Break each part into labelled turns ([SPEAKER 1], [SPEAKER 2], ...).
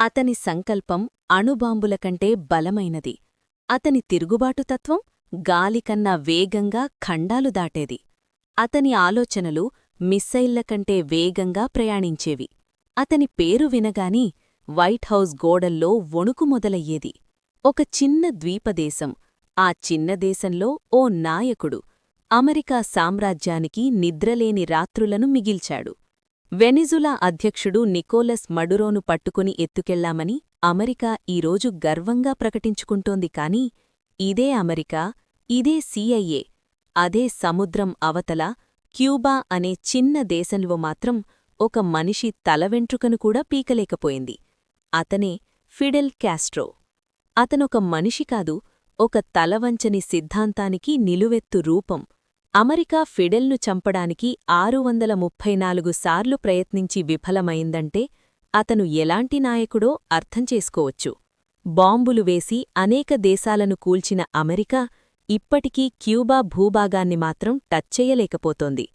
[SPEAKER 1] అతని సంకల్పం అణుబాంబుల కంటే బలమైనది. అతని తిరుగుబాటుతత్వం గాలికన్నా వేగంగా ఖండాలు దాటేది. అతని ఆలోచనలు మిస్సైళ్ల కంటే వేగంగా ప్రయాణించేవి. అతని పేరు వినగాని వైట్ హౌస్ గోడల్లో వణుకు మొదలయ్యేది. ఒక చిన్న ద్వీపదేశం, ఆ చిన్న దేశంలో ఓ నాయకుడు అమెరికా సామ్రాజ్యానికి నిద్రలేని రాత్రులను మిగిల్చాడు. వెనిజులా అధ్యక్షుడు నికోలస్ మడురోను పట్టుకుని ఎత్తుకెళ్లామని అమెరికా ఈరోజు గర్వంగా ప్రకటించుకుంటోంది. కాని ఇదే అమెరికా, ఇదే సిఐఏ, అదే సముద్రం అవతల క్యూబా అనే చిన్న దేశంలో మాత్రం ఒక మనిషి తలవెంట్రుకను కూడా పీకలేకపోయింది. అతనే ఫిడెల్ కాస్ట్రో. అతనొక మనిషి కాదు, ఒక తలవంచని సిద్ధాంతానికి నిలువెత్తు రూపం. అమెరికా ఫిడెల్ను చంపడానికి 634 సార్లు ప్రయత్నించి విఫలమైందంటే అతను ఎలాంటి నాయకుడో అర్థం చేసుకోవచ్చు. బాంబులు వేసి అనేక దేశాలను కూల్చిన అమెరికా ఇప్పటికీ క్యూబా భూభాగాన్ని మాత్రం టచ్ చెయ్యలేకపోతోంది.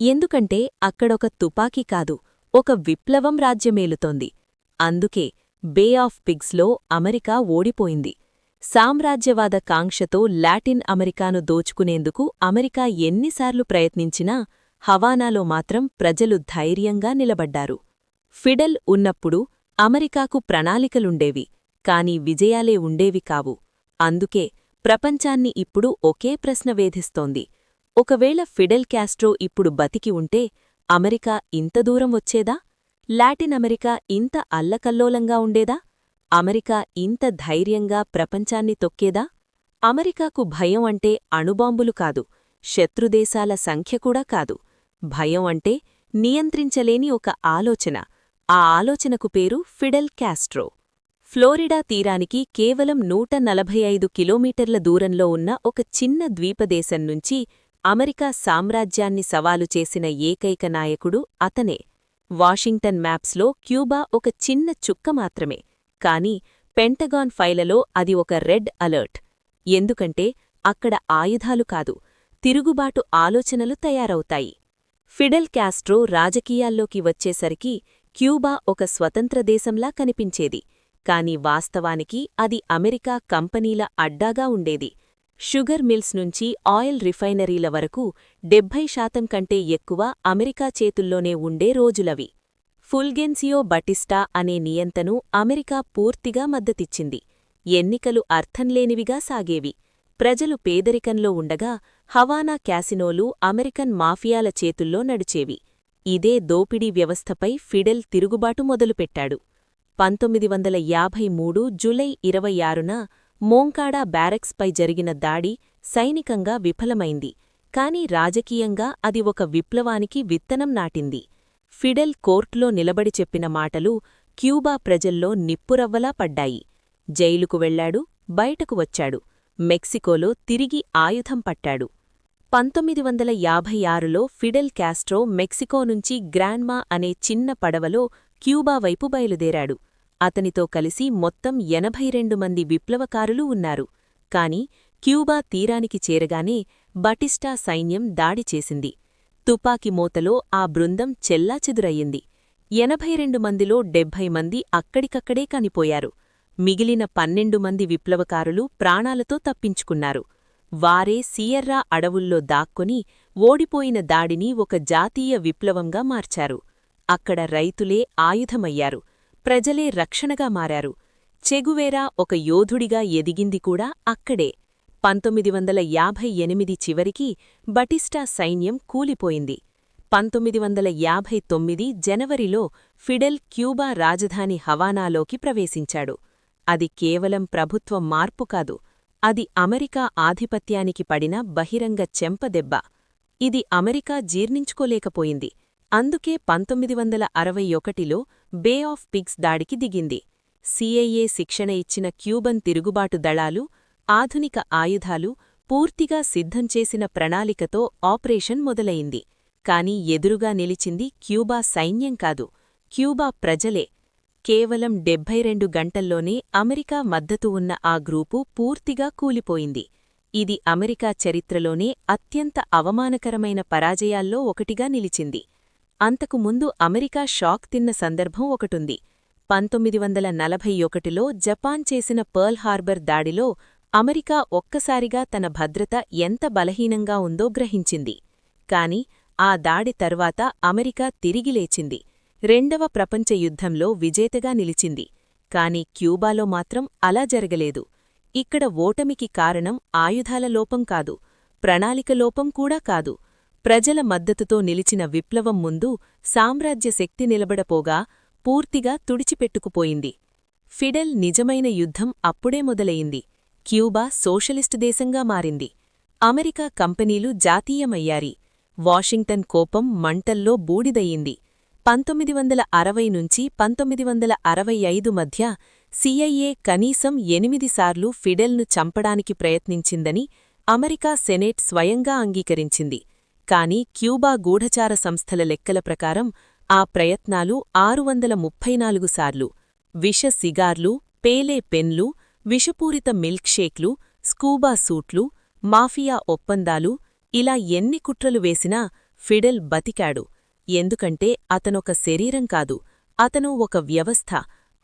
[SPEAKER 1] ఎందుకంటే అక్కడొక తుపాకీ కాదు, ఒక విప్లవం రాజ్యమేలుతోంది. అందుకే బే ఆఫ్ పిగ్స్లో అమెరికా ఓడిపోయింది. సామ్రాజ్యవాద కాంక్షతో లాటిన్ అమెరికాను దోచుకునేందుకు అమెరికా ఎన్నిసార్లు ప్రయత్నించినా హవానాలో మాత్రం ప్రజలు ధైర్యంగా నిలబడ్డారు. ఫిడెల్ ఉన్నప్పుడు అమెరికాకు ప్రణాళికలుండేవి, కాని విజయాలే ఉండేవి కావు. అందుకే ప్రపంచాన్ని ఇప్పుడు ఒకే ప్రశ్న వేధిస్తోంది. ఒకవేళ ఫిడెల్ కాస్ట్రో ఇప్పుడు బతికి ఉంటే అమెరికా ఇంత దూరం వచ్చేదా? లాటిన్ అమెరికా ఇంత అల్లకల్లోలంగా ఉండేదా? అమెరికా ఇంత ధైర్యంగా ప్రపంచాన్ని తొక్కేదా? అమెరికాకు భయం అంటే అణుబాంబులు కాదు, శత్రుదేశాల సంఖ్య కూడా కాదు. భయం అంటే నియంత్రించలేని ఒక ఆలోచన. ఆ ఆలోచనకు పేరు ఫిడెల్ కాస్ట్రో. ఫ్లోరిడా తీరానికి కేవలం 145 కిలోమీటర్ల దూరంలో ఉన్న ఒక చిన్న ద్వీపదేశం నుంచి అమెరికా సామ్రాజ్యాన్ని సవాలు చేసిన ఏకైక నాయకుడు అతనే. వాషింగ్టన్ మ్యాప్స్లో క్యూబా ఒక చిన్న చుక్క మాత్రమే, కాని పెంటగాన్ ఫైలలో అది ఒక రెడ్ అలర్ట్. ఎందుకంటే అక్కడ ఆయుధాలు కాదు, తిరుగుబాటు ఆలోచనలు తయారవుతాయి. ఫిడెల్ కాస్ట్రో రాజకీయాల్లోకి వచ్చేసరికి క్యూబా ఒక స్వతంత్ర దేశంలా కనిపించేది, కాని వాస్తవానికి అది అమెరికా కంపెనీల అడ్డాగా ఉండేది. షుగర్ మిల్స్ నుంచి ఆయిల్ రిఫైనరీల వరకు 70% కంటే ఎక్కువ అమెరికా చేతుల్లోనే ఉండే రోజులవి. ఫుల్గెన్సియో బటిస్టా అనే నియంతను అమెరికా పూర్తిగా మద్దతిచ్చింది. ఎన్నికలు అర్థంలేనివిగా సాగేవి. ప్రజలు పేదరికంలో ఉండగా హవానా క్యాసినోలు అమెరికన్ మాఫియాల చేతుల్లో నడిచేవి. ఇదే దోపిడీ వ్యవస్థపై ఫిడెల్ తిరుగుబాటు మొదలుపెట్టాడు. 1953 జూలై 26న మోంకాడా బ్యారెక్స్పై జరిగిన దాడి సైనికంగా విఫలమైంది, కాని రాజకీయంగా అది ఒక విప్లవానికి విత్తనం నాటింది. ఫిడెల్ కోర్టులో నిలబడి చెప్పిన మాటలు క్యూబా ప్రజల్లో నిప్పురవ్వలా పడ్డాయి. జైలుకు వెళ్లాడు, బయటకు వచ్చాడు, మెక్సికోలో తిరిగి ఆయుధం పట్టాడు. 1956లో ఫిడెల్ కాస్ట్రో మెక్సికో నుంచి గ్రాండ్మా అనే చిన్న పడవలో క్యూబా వైపు బయలుదేరాడు. అతనితో కలిసి మొత్తం 82 మంది విప్లవకారులు ఉన్నారు. కాని క్యూబా తీరానికి చేరగానే బటిస్టా సైన్యం దాడి చేసింది. తుపాకి మోతలో ఆ బృందం చెల్లాచెదురయ్యింది. 82 మందిలో 70 మంది అక్కడికక్కడే కనిపోయారు. మిగిలిన 12 మంది విప్లవకారులు ప్రాణాలతో తప్పించుకున్నారు. వారే సియర్రా అడవుల్లో దాక్కొని ఓడిపోయిన దాడిని ఒక జాతీయ విప్లవంగా మార్చారు. అక్కడ రైతులే ఆయుధమయ్యారు, ప్రజలే రక్షణగా మారారు. చెగువేరా ఒక యోధుడిగా ఎదిగింది కూడా అక్కడే. 1958 చివరికి బటిస్టా సైన్యం కూలిపోయింది. 1959 జనవరిలో ఫిడెల్ క్యూబా రాజధాని హవానాలోకి ప్రవేశించాడు. అది కేవలం ప్రభుత్వ మార్పు కాదు, అది అమెరికా ఆధిపత్యానికి పడిన బహిరంగ చెంపదెబ్బ. ఇది అమెరికా జీర్ణించుకోలేకపోయింది. అందుకే 1961లో బే ఆఫ్ పిగ్స్ దాడికి దిగింది. సిఐఏ శిక్షణ ఇచ్చిన క్యూబన్ తిరుగుబాటు దళాలు, ఆధునిక ఆయుధాలు, పూర్తిగా సిద్ధం చేసిన ప్రణాళికతో ఆపరేషన్ మొదలయింది. కాని ఎదురుగా నిలిచింది క్యూబా సైన్యం కాదు, క్యూబా ప్రజలే. కేవలం 72 గంటల్లోనే అమెరికా మద్దతు ఉన్న ఆ గ్రూపు పూర్తిగా కూలిపోయింది. ఇది అమెరికా చరిత్రలోనే అత్యంత అవమానకరమైన పరాజయాల్లో ఒకటిగా నిలిచింది. అంతకుముందు అమెరికా షాక్ తిన్న సందర్భం ఒకటుంది. 1941లో జపాన్ చేసిన పర్ల్ హార్బర్ దాడిలో అమెరికా ఒక్కసారిగా తన భద్రత ఎంత బలహీనంగా ఉందో గ్రహించింది. కాని ఆ దాడి తర్వాత అమెరికా తిరిగి లేచింది. రెండవ ప్రపంచ యుద్ధంలో విజేతగా నిలిచింది. కాని క్యూబాలో మాత్రం అలా జరగలేదు. ఇక్కడ ఓటమికి కారణం ఆయుధాల లోపం కాదు, ప్రణాళిక లోపం కూడా కాదు. ప్రజల మద్దతుతో నిలిచిన విప్లవం ముందు సామ్రాజ్య శక్తి నిలబడపోగా పూర్తిగా తుడిచిపెట్టుకుపోయింది. ఫిడెల్ నిజమైన యుద్ధం అప్పుడే మొదలయింది. క్యూబా సోషలిస్టు దేశంగా మారింది. అమెరికా కంపెనీలు జాతీయమయ్యారి. వాషింగ్టన్ కోపం మంటల్లో బూడిదయింది. 1960 నుంచి 1965 మధ్య సిఐఏ కనీసం 8 సార్లు ఫిడెల్ను చంపడానికి ప్రయత్నించిందని అమెరికా సెనేట్ స్వయంగా అంగీకరించింది. కాని క్యూబా గూఢచార సంస్థల లెక్కల ప్రకారం ఆ ప్రయత్నాలు 634 సార్లు. విష సిగార్లు, పేలే పెన్లు, విషపూరిత మిల్క్ షేక్లు, స్కూబా సూట్లు, మాఫియా ఒప్పందాలు, ఇలా ఎన్ని కుట్రలు వేసినా ఫిడెల్ బతికాడు. ఎందుకంటే అతనొక శరీరం కాదు, అతను ఒక వ్యవస్థ,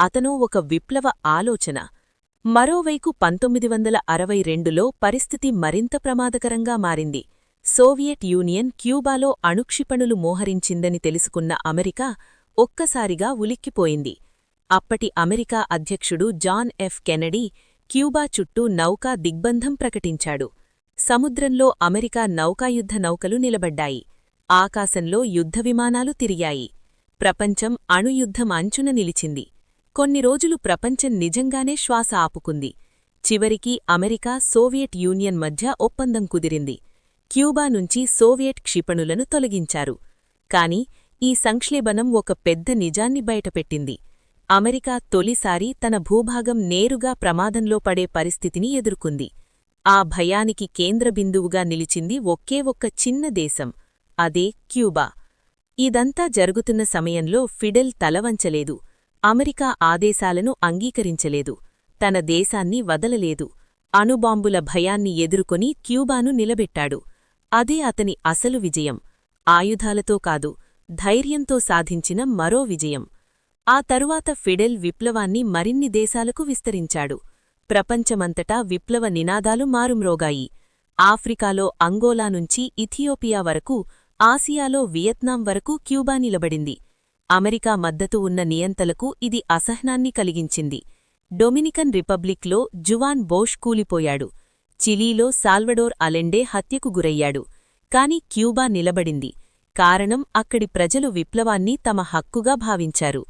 [SPEAKER 1] అతను ఒక విప్లవ ఆలోచన. మరోవైపు 1962లో పరిస్థితి మరింత ప్రమాదకరంగా మారింది. సోవియట్ యూనియన్ క్యూబాలో అణుక్షిపణులు మోహరించిందని తెలుసుకున్న అమెరికా ఒక్కసారిగా ఉలిక్కిపోయింది. అప్పటి అమెరికా అధ్యక్షుడు జాన్ ఎఫ్ కెనడీ క్యూబా చుట్టూ నౌకా దిగ్బంధం ప్రకటించాడు. సముద్రంలో అమెరికా నౌకాయుద్ధ నౌకలు నిలబడ్డాయి. ఆకాశంలో యుద్ధవిమానాలు తిరిగాయి. ప్రపంచం అణుయుద్ధం అంచున నిలిచింది. కొన్ని రోజులు ప్రపంచం నిజంగానే శ్వాస ఆపుకుంది. చివరికి అమెరికా సోవియట్ యూనియన్ మధ్య ఒప్పందం కుదిరింది. క్యూబా నుంచి సోవియట్ క్షిపణులను తొలగించారు. కాని ఈ సంక్షేబనం ఒక పెద్ద నిజాన్ని బయటపెట్టింది. అమెరికా తొలిసారి తన భూభాగం నేరుగా ప్రమాదంలో పడే పరిస్థితిని ఎదుర్కొంది. ఆ భయానికి కేంద్రబిందువుగా నిలిచింది ఒకే ఒక్క చిన్న దేశం, అదే క్యూబా. ఇదంతా జరుగుతున్న సమయంలో ఫిడెల్ తలవంచలేదు. అమెరికా ఆదేశాలను అంగీకరించలేదు. తన దేశాన్ని వదలలేదు. అణుబాంబుల భయాన్ని ఎదుర్కొని క్యూబాను నిలబెట్టాడు. అదే అతని అసలు విజయం. ఆయుధాలతో కాదు, ధైర్యంతో సాధించిన మరో విజయం. ఆ తరువాత ఫిడెల్ విప్లవాన్ని మరిన్ని దేశాలకు విస్తరించాడు. ప్రపంచమంతటా విప్లవ నినాదాలు మారుమ్రోగాయి. ఆఫ్రికాలో అంగోలా నుంచి ఇథియోపియా వరకు, ఆసియాలో వియత్నాం వరకు క్యూబా నిలబడింది. అమెరికా మద్దతు ఉన్న నియంతలకు ఇది అసహనాన్ని కలిగించింది. డొమినికన్ రిపబ్లిక్లో జువాన్ బోష్ కూలిపోయాడు. చిలీలో సాల్వడోర్ అలెండే హత్యకు గురయ్యాడు. కాని క్యూబా నిలబడింది. కారణం అక్కడి ప్రజలు విప్లవాన్ని తమ హక్కుగా భావించారు.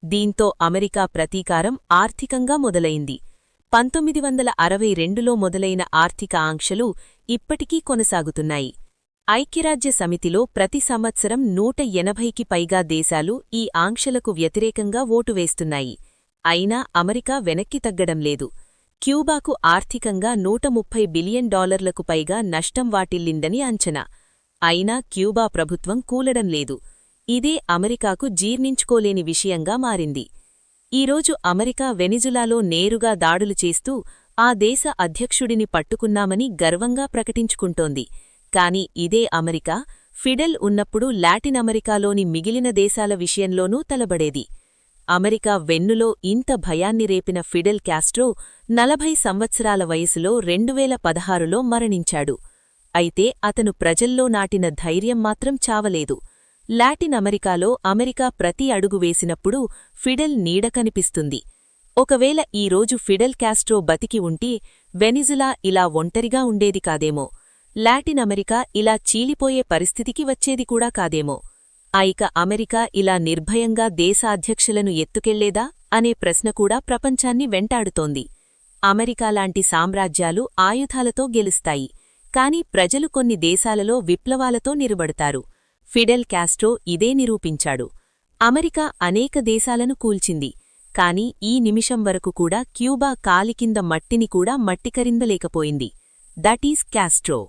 [SPEAKER 1] దీంతో అమెరికా ప్రతీకారం ఆర్థికంగా మొదలైంది. 1962లో మొదలైన ఆర్థిక ఆంక్షలు ఇప్పటికీ కొనసాగుతున్నాయి. ఐక్యరాజ్య సమితిలో ప్రతి సంవత్సరం 180కి పైగా దేశాలు ఈ ఆంక్షలకు వ్యతిరేకంగా ఓటు వేస్తున్నాయి. అయినా అమెరికా వెనక్కి తగ్గడం లేదు. క్యూబాకు ఆర్థికంగా $130 బిలియన్ పైగా నష్టం వాటిల్లిందని అంచనా. అయినా క్యూబా ప్రభుత్వం కూలడం లేదు. ఇదే అమెరికాకు జీర్ణించుకోలేని విషయంగా మారింది. ఈరోజు అమెరికా వెనిజులాలో నేరుగా దాడులు చేస్తూ ఆ దేశ అధ్యక్షుడిని పట్టుకున్నామని గర్వంగా ప్రకటించుకుంటోంది. కాని ఇదే అమెరికా ఫిడెల్ ఉన్నప్పుడు లాటిన్ అమెరికాలోని మిగిలిన దేశాల విషయంలోనూ తలబడేది. అమెరికా వెన్నులో ఇంత భయాన్ని రేపిన ఫిడెల్ కాస్ట్రో 40 సంవత్సరాల వయసులో 2016లో మరణించాడు. అయితే అతను ప్రజల్లో నాటిన ధైర్యం మాత్రం చావలేదు. లాటిన్ అమెరికాలో అమెరికా ప్రతి అడుగు వేసినప్పుడు ఫిడెల్ నీడ కనిపిస్తుంది. ఒకవేళ ఈరోజు ఫిడెల్ కాస్ట్రో బతికి ఉంటే వెనిజులా ఇలా ఒంటరిగా ఉండేది కాదేమో. లాటిన్ అమెరికా ఇలా చీలిపోయే పరిస్థితికి వచ్చేది కూడా కాదేమో. ఇక అమెరికా ఇలా నిర్భయంగా దేశ అధ్యక్షులను ఎత్తుకెళ్లేదా అనే ప్రశ్న కూడా ప్రపంచాన్ని వెంటాడుతోంది. అమెరికాలాంటి సామ్రాజ్యాలు ఆయుధాలతో గెలుస్తాయి. కాని ప్రజలు కొన్ని దేశాలలో విప్లవాలతో నిలబడతారు. ఫిడెల్ కాస్ట్రో ఇదే నిరూపించాడు. అమెరికా అనేక దేశాలను కూల్చింది. కాని ఈ నిమిషం వరకు కూడా క్యూబా కాలికింద మట్టిని కూడా మట్టికరిందలేకపోయింది. That is Castro.